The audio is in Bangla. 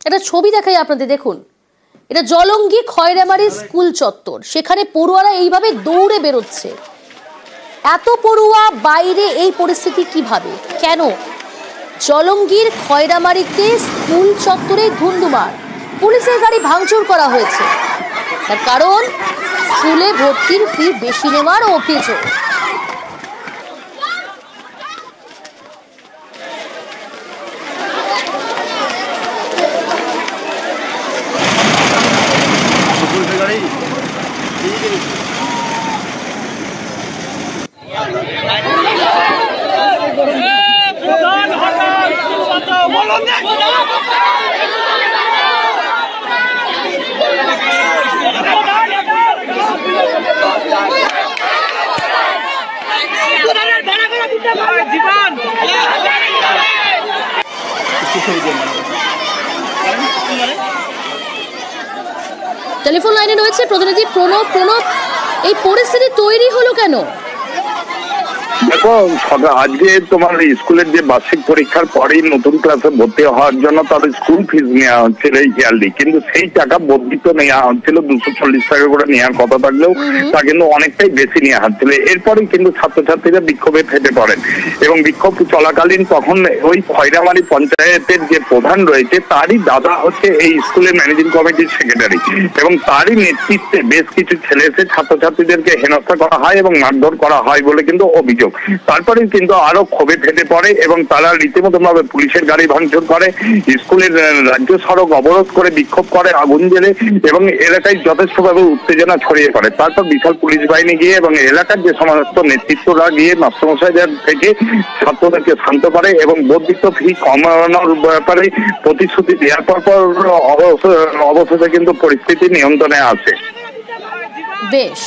একটা ছবি দেখাই আপনাদের, দেখুন এটা জলঙ্গি খয়রামারি স্কুল চত্বর, সেখানে পড়ুয়ারা এইভাবে দৌড়ে বেরোচ্ছে। এত পড়ুয়া বাইরে, এই পরিস্থিতি কিভাবে, কেন? জলঙ্গির খয়রামারিতে স্কুল চত্বরে ধুন্ধুমার, পুলিশের গাড়ি ভাঙচুর করা হয়েছে। তার কারণ স্কুলে ভর্তির ফি বেশি নেওয়ার অভিযোগ। টেলিফোন লাইনে রয়েছে প্রতিনিধি প্রণব। প্রণব, এই পরিস্থিতি তৈরি হলো কেন? দেখো, আজকে তোমার স্কুলের যে বার্ষিক পরীক্ষার পরেই নতুন ক্লাসে ভর্তি হওয়ার জন্য তাদের স্কুল ফিস নেওয়া হচ্ছিল এই ইয়ারলি, কিন্তু সেই টাকা বর্ধিত নেওয়া হচ্ছিল 240 টাকা করে নেওয়ার কথা থাকলেও তা কিন্তু অনেকটাই বেশি নেওয়া হচ্ছিল। এরপরেই কিন্তু ছাত্রছাত্রীরা বিক্ষোভে ফেটে পড়েন এবং বিক্ষোভ চলাকালীন তখন ওই খয়রামারি পঞ্চায়েতের যে প্রধান রয়েছে তারই দাদা হচ্ছে এই স্কুলের ম্যানেজিং কমিটির সেক্রেটারি, এবং তারই নেতৃত্বে বেশ কিছু ছেলে এসে ছাত্রছাত্রীদেরকে হেনস্থা করা হয় এবং মারধর করা হয় বলে কিন্তু অভিযোগ। তারপরে কিন্তু আরো ক্ষোভে ফেটে পড়ে এবং তারা রীতিমতো ভাবে পুলিশের গাড়ি ভাঙচুর করে, স্কুলের রাজ্য সড়ক অবরোধ করে বিক্ষোভ করে, আগুন জ্বেলে এবং এলাকায় যথেষ্টভাবে উত্তেজনা ছড়িয়ে পড়ে। তারপর বিশাল পুলিশ বাহিনী গিয়ে এবং এলাকার যে সমস্ত নেতৃত্বরা গিয়ে মাস্টারমশাইদের থেকে ছাত্রদেরকে শান্ত করে এবং বর্ধিত ফি কমানোর ব্যাপারে প্রতিশ্রুতি দেওয়ার পর অবশেষে কিন্তু পরিস্থিতি নিয়ন্ত্রণে আসে। বেশ।